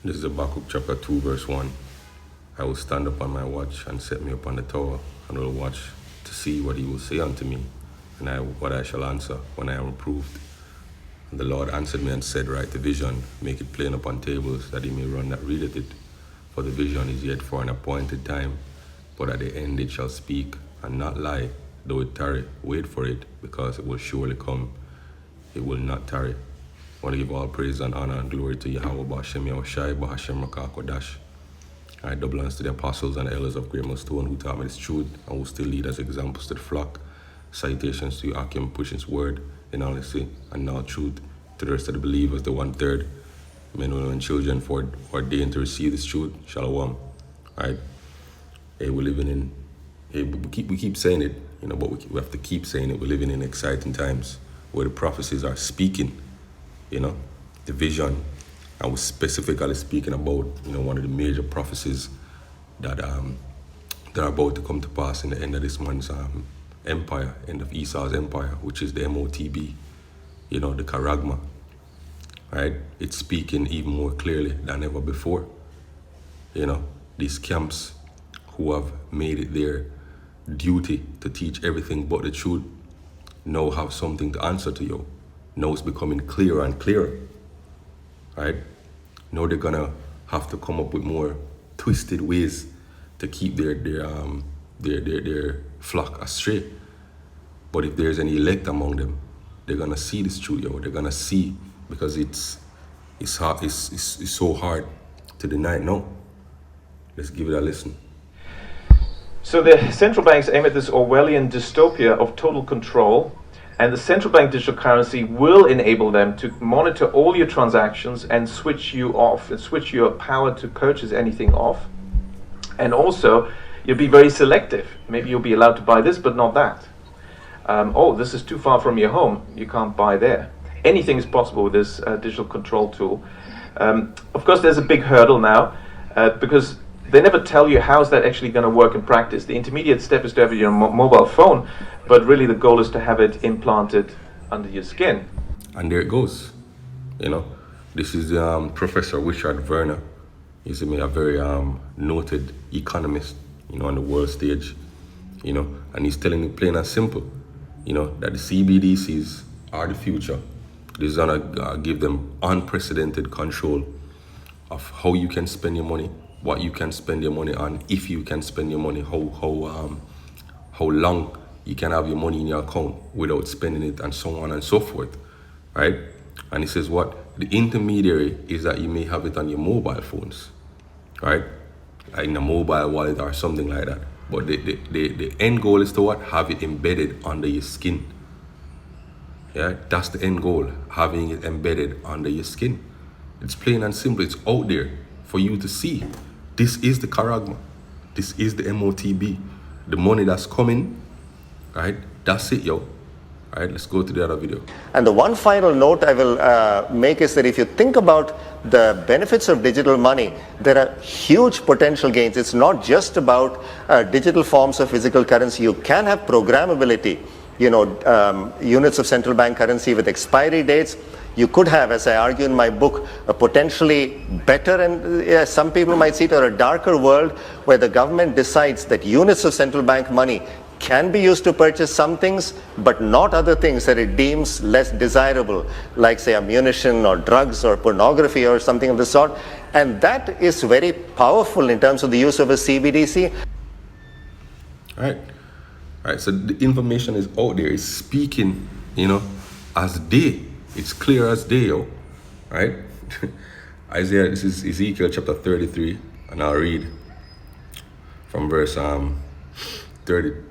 This is Habakkuk chapter 2, verse 1. I will stand up on my watch and set me upon the tower, and will watch to see what he will say unto me, and what I shall answer when I am reproved. And the Lord answered me and said, Write the vision, make it plain upon tables, that he may run that readeth it. For the vision is yet for an appointed time, but at the end it shall speak, and not lie. Though it tarry, wait for it, because it will surely come. It will not tarry. I want to give all praise and honor and glory to Yahweh B'Hashem Yahushai B'Hashem Rakah Kodash. I double honors to the apostles and the elders of Great Millstone who taught me this truth and who still lead as examples to the flock. Citations to Akim pushing his word in honesty and now truth. To the rest of the believers, the 1/3, men, women, and children for ordained to receive this truth. Shalom. Alright. Hey, we're living in, we keep saying it, but we have to keep saying it. We're living in exciting times where the prophecies are speaking, the vision. And we're specifically speaking about, one of the major prophecies that are about to come to pass in the end of this man's empire, end of Esau's empire, which is the MOTB, the charagma, right? It's speaking even more clearly than ever before. These camps who have made it their duty to teach everything but the truth now have something to answer to you. Now it's becoming clearer and clearer. Right? Now they're gonna have to come up with more twisted ways to keep their flock astray. But if there's any elect among them, they're gonna see this truth, They're gonna see, because it's so hard to deny it. No. Let's give it a listen. So the central banks aim at this Orwellian dystopia of total control. And the central bank digital currency will enable them to monitor all your transactions and switch you off, and switch your power to purchase anything off. And also, you'll be very selective. Maybe you'll be allowed to buy this, but not that. This is too far from your home. You can't buy there. Anything is possible with this digital control tool. Of course, there's a big hurdle now, because they never tell you how is that actually going to work in practice. The intermediate step is to have your mobile phone, but really the goal is to have it implanted under your skin. And there it goes. This is Professor Richard Werner. He's a very noted economist, on the world stage, and he's telling you plain and simple, that the CBDCs are the future. This is gonna give them unprecedented control of how you can spend your money, what you can spend your money on, if you can spend your money, how long you can have your money in your account without spending it, and so on and so forth, right? And he says what? The intermediary is that you may have it on your mobile phones, right? In a mobile wallet or something like that. But the end goal is to what? Have it embedded under your skin. Yeah, that's the end goal, having it embedded under your skin. It's plain and simple. It's out there for you to see. This is the charagma. This is the MOTB. The money that's coming, right? That's it, yo. All right, let's go to the other video. And the one final note I will make is that if you think about the benefits of digital money, there are huge potential gains. It's not just about digital forms of physical currency. You can have programmability, units of central bank currency with expiry dates. You could have, as I argue in my book, a potentially better and some people might see it, or a darker world where the government decides that units of central bank money can be used to purchase some things, but not other things that it deems less desirable, like say ammunition or drugs or pornography or something of the sort. And that is very powerful in terms of the use of a CBDC. All right, so the information is out there. It's speaking, as day. It's clear as day, yo. Right? Isaiah, this is Ezekiel chapter 33, and I'll read from verse 30.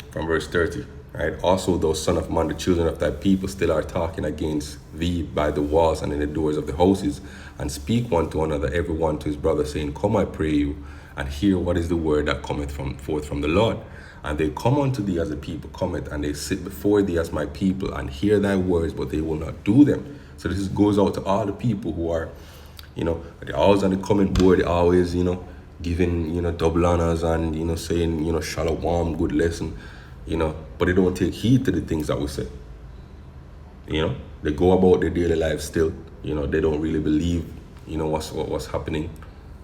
Right? Also, thou son of man, the children of thy people still are talking against thee by the walls and in the doors of the houses, and speak one to another, every one to his brother, saying, Come, I pray you, and hear what is the word that cometh forth from the Lord. And they come unto thee as a people cometh, and they sit before thee as my people, and hear thy words, but they will not do them. So this goes out to all the people who are, they're always on the comment board, they're always, giving, double honors and, saying, shalom, good lesson, but they don't take heed to the things that we say. They go about their daily lives still, they don't really believe, what's happening,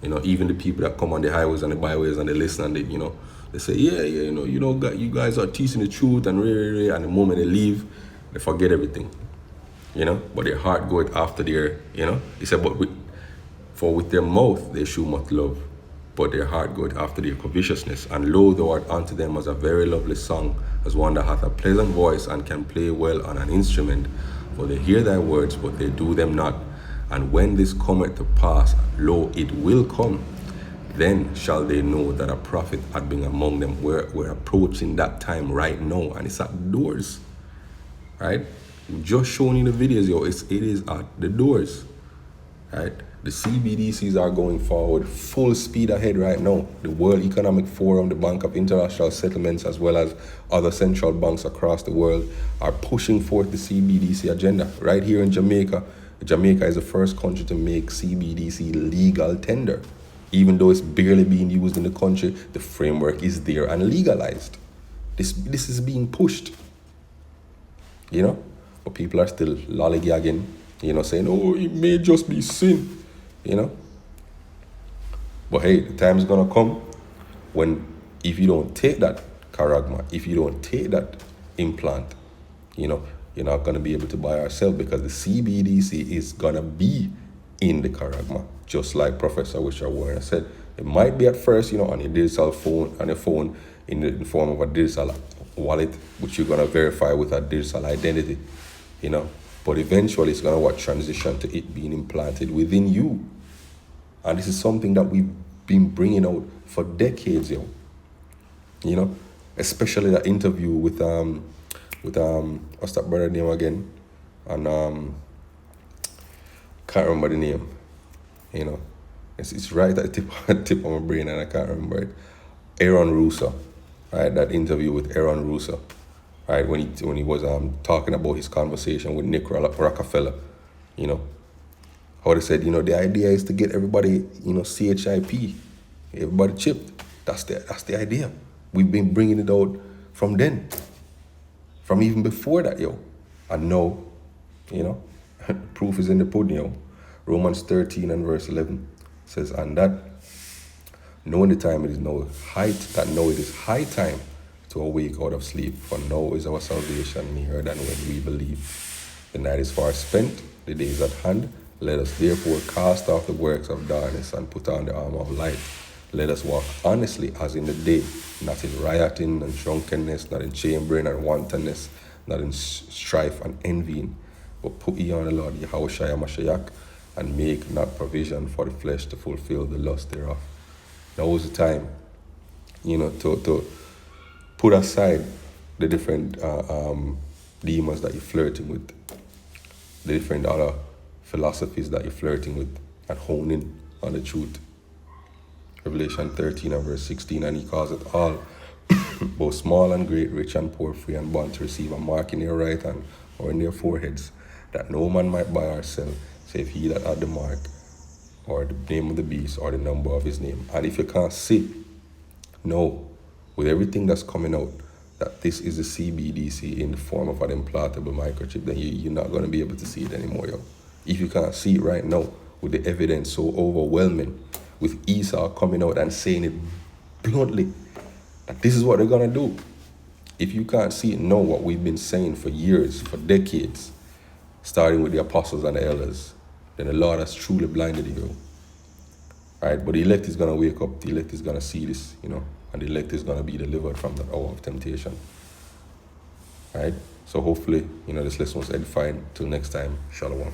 You know, even the people that come on the highways and the byways and they listen and they, you know, they say, yeah, you guys are teaching the truth and and the moment they leave, they forget everything. You know, but their heart goeth after their, you know, he said, for with their mouth they shew much love, but their heart goeth after their covetousness. And lo, thou art unto them as a very lovely song, as one that hath a pleasant voice and can play well on an instrument. For they hear thy words, but they do them not. And when this cometh to pass, lo, it will come, then shall they know that a prophet had been among them. We're approaching that time right now, and it's at the doors, right? We've just shown you the videos, yo. It is at the doors, right? The CBDCs are going forward full speed ahead right now. The World Economic Forum, the Bank of International Settlements, as well as other central banks across the world are pushing forth the CBDC agenda. Right here in Jamaica, Jamaica is the first country to make CBDC legal tender. Even though it's barely being used in the country, the framework is there and legalized. This is being pushed, you know? But people are still lollygagging, you know, saying, oh, it may just be sin, you know? But hey, the time is gonna come when if you don't take that charagma, if you don't take that implant, you know, you're not gonna be able to buy or sell, because the CBDC is gonna be in the charagma, just like Professor Wisher Warren said. It might be at first, you know, on your digital phone, on your phone, in the form of a digital wallet, which you're gonna verify with a digital identity, you know. But eventually it's gonna transition to it being implanted within you. And this is something that we've been bringing out for decades, yo. You know, especially that interview with what's that brother name again? And can't remember the name. You know, it's right at the tip of my brain and I can't remember it. Aaron Russo, right? That interview with Aaron Russo, right? When he was talking about his conversation with Nick Rockefeller, you know, how they said, you know, the idea is to get everybody, you know, CHIP, everybody chipped. That's the idea. We've been bringing it out from then, from even before that, yo. And now, you know, proof is in the pudding, yo. Romans 13 and verse 11 says, and that knowing the time it is now it is high time to awake out of sleep, for now is our salvation nearer than when we believe. The night is far spent, the day is at hand. Let us therefore cast off the works of darkness and put on the armor of light. Let us walk honestly as in the day, not in rioting and drunkenness, not in chambering and wantonness, not in strife and envying, but put ye on the Lord Yahushua Mashiach, and make not provision for the flesh to fulfill the lust thereof. Now is the time, you know, to put aside the different demons that you're flirting with, the different other philosophies that you're flirting with, and hone in on the truth. Revelation 13 and verse 16, and he calls it all, both small and great, rich and poor, free and bond, to receive a mark in their right hand or in their foreheads, that no man might buy or sell, save he that had the mark, or the name of the beast, or the number of his name. And if you can't see, know, with everything that's coming out, that this is the CBDC in the form of an implantable microchip, then you're not going to be able to see it anymore, yo. If you can't see it right now, with the evidence so overwhelming, with Esau coming out and saying it bluntly, that this is what they're going to do. If you can't see it, know what we've been saying for years, for decades, starting with the apostles and the elders, then the Lord has truly blinded you. Right? But the elect is going to wake up, the elect is going to see this, you know, and the elect is going to be delivered from that hour of temptation. Right? So hopefully, you know, this lesson was edifying. Till next time, Shalom.